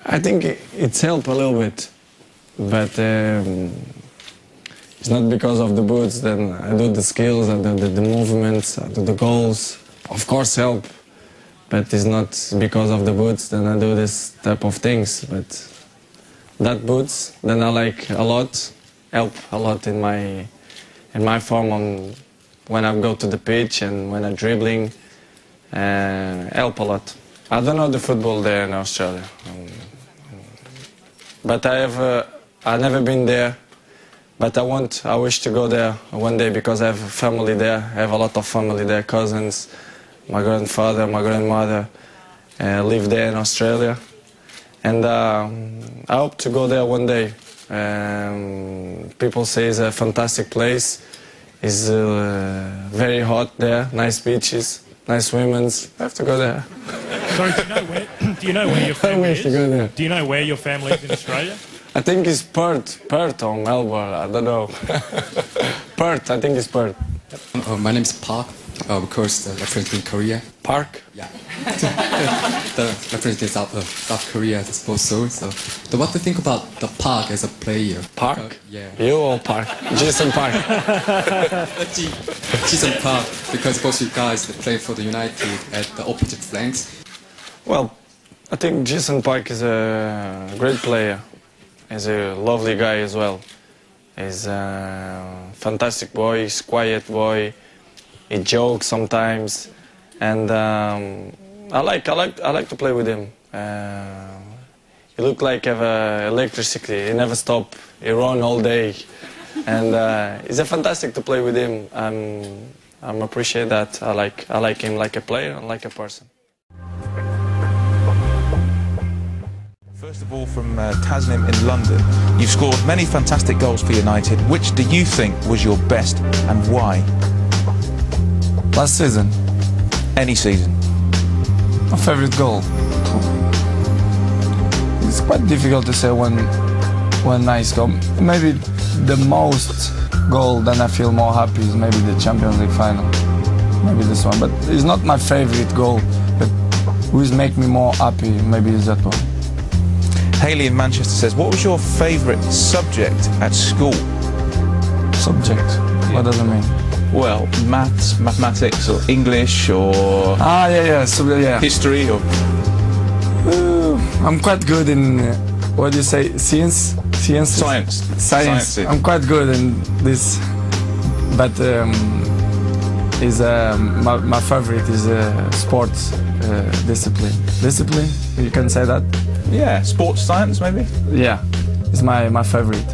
I think it's helped a little bit, but it's not because of the boots. Then I do the skills, I do the movements, I do the goals. Of course help, but it's not because of the boots. Then I do this type of things. But that boots, then I like a lot, help a lot in my form on when I go to the pitch and when I'm dribbling, help a lot. I don't know the football there in Australia, but I've never been there. But I wish to go there one day because I have family there. I have a lot of family there, cousins, my grandfather, my grandmother live there in Australia. And I hope to go there one day. People say it's a fantastic place. It's very hot there, nice beaches, nice women. I have to go there. Sorry, do you know where your family is? To go there. Do you know where your family is in Australia? I think it's Perth or Melbourne, I don't know. Perth, I think it's Perth. My name is Park, because the reference in Korea. Park? Yeah. The reference in South Korea, I suppose so. So what do you think about the Park as a player? Park? Yeah. You or Park? Jason Park. Jason Park, because both you guys play for the United at the opposite flanks. Well, I think Jason Park is a great player. He's a lovely guy as well. He's a fantastic boy, he's a quiet boy. He jokes sometimes, and I like to play with him. He look like have electricity. He never stop. He run all day, and it's a fantastic to play with him. I'm appreciate that. I like him like a player and like a person. First of all, from Tasnim in London, you've scored many fantastic goals for United. Which do you think was your best and why? Last season. Any season? My favorite goal. It's quite difficult to say one nice goal. Maybe the most goal that I feel more happy is maybe the Champions League final. Maybe this one, but it's not my favorite goal. But which make me more happy, maybe is that one. Haley in Manchester says, what was your favourite subject at school? Subject? Yeah. What does it mean? Well, maths, mathematics, or English, or history, or... I'm quite good in, what do you say, science? Science. I'm quite good in this, but my favorite is sports discipline. Discipline, you can say that? Yeah, sports science maybe? Yeah, it's my favorite.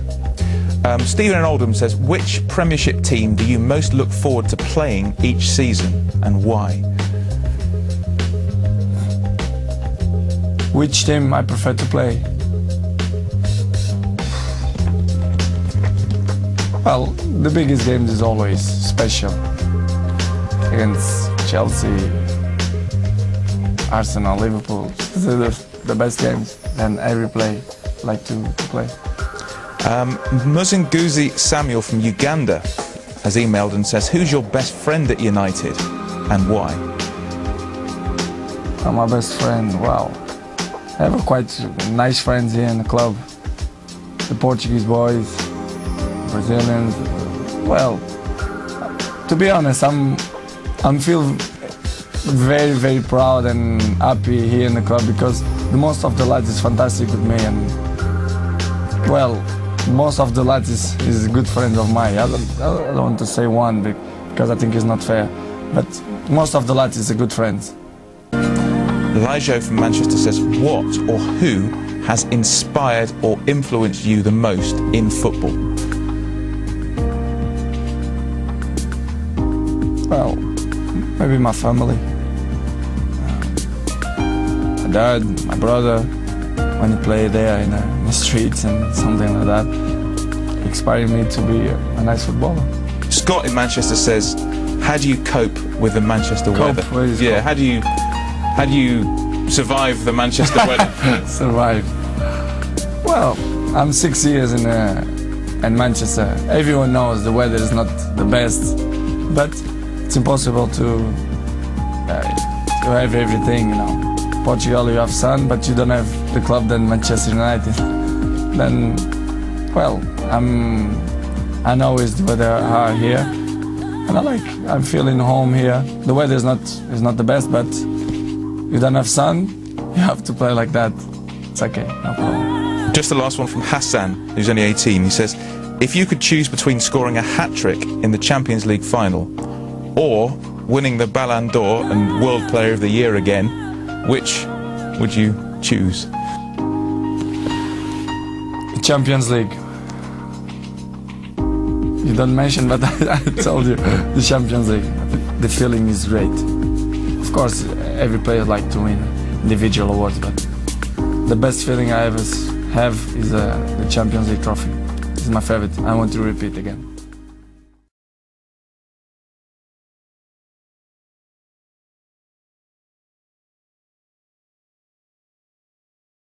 Stephen in Oldham says, which Premiership team do you most look forward to playing each season and why? Which team I prefer to play? Well, the biggest games is always special. Against Chelsea, Arsenal, Liverpool. The best games and every play like to play. Muzinguzi Samuel from Uganda has emailed and says, who's your best friend at United and why? My best friend, wow. I have quite nice friends here in the club. The Portuguese boys, Brazilians. Well, to be honest, I'm feel very proud and happy here in the club because most of the lads is fantastic with me, and well, most of the lads is good friends of mine. I don't want to say one because I think it's not fair, but most of the lads is a good friends. Elijah from Manchester says, what or who has inspired or influenced you the most in football? Well, maybe my family. My dad, my brother, when he played there in the streets and something like that, inspired me to be a nice footballer. Scott in Manchester says, how do you cope with the Manchester weather? Yeah, how do you survive the Manchester weather? Survive. Well, I'm 6 years in Manchester. Everyone knows the weather is not the best, but it's impossible to have everything, you know. Portugal you have sun, but you don't have the club than Manchester United. Then, well, I know it's the weather hard here, and I'm feeling home here. The weather is not the best, but you don't have sun, you have to play like that. It's okay, no problem. Just the last one from Hassan, who's only 18. He says, if you could choose between scoring a hat-trick in the Champions League final or winning the Ballon d'Or and World Player of the Year again, which would you choose? Champions League. You don't mention, but I told you, the Champions League. The feeling is great. Of course, every player likes to win individual awards, but the best feeling I ever have is the Champions League trophy. It's my favorite. I want to repeat again.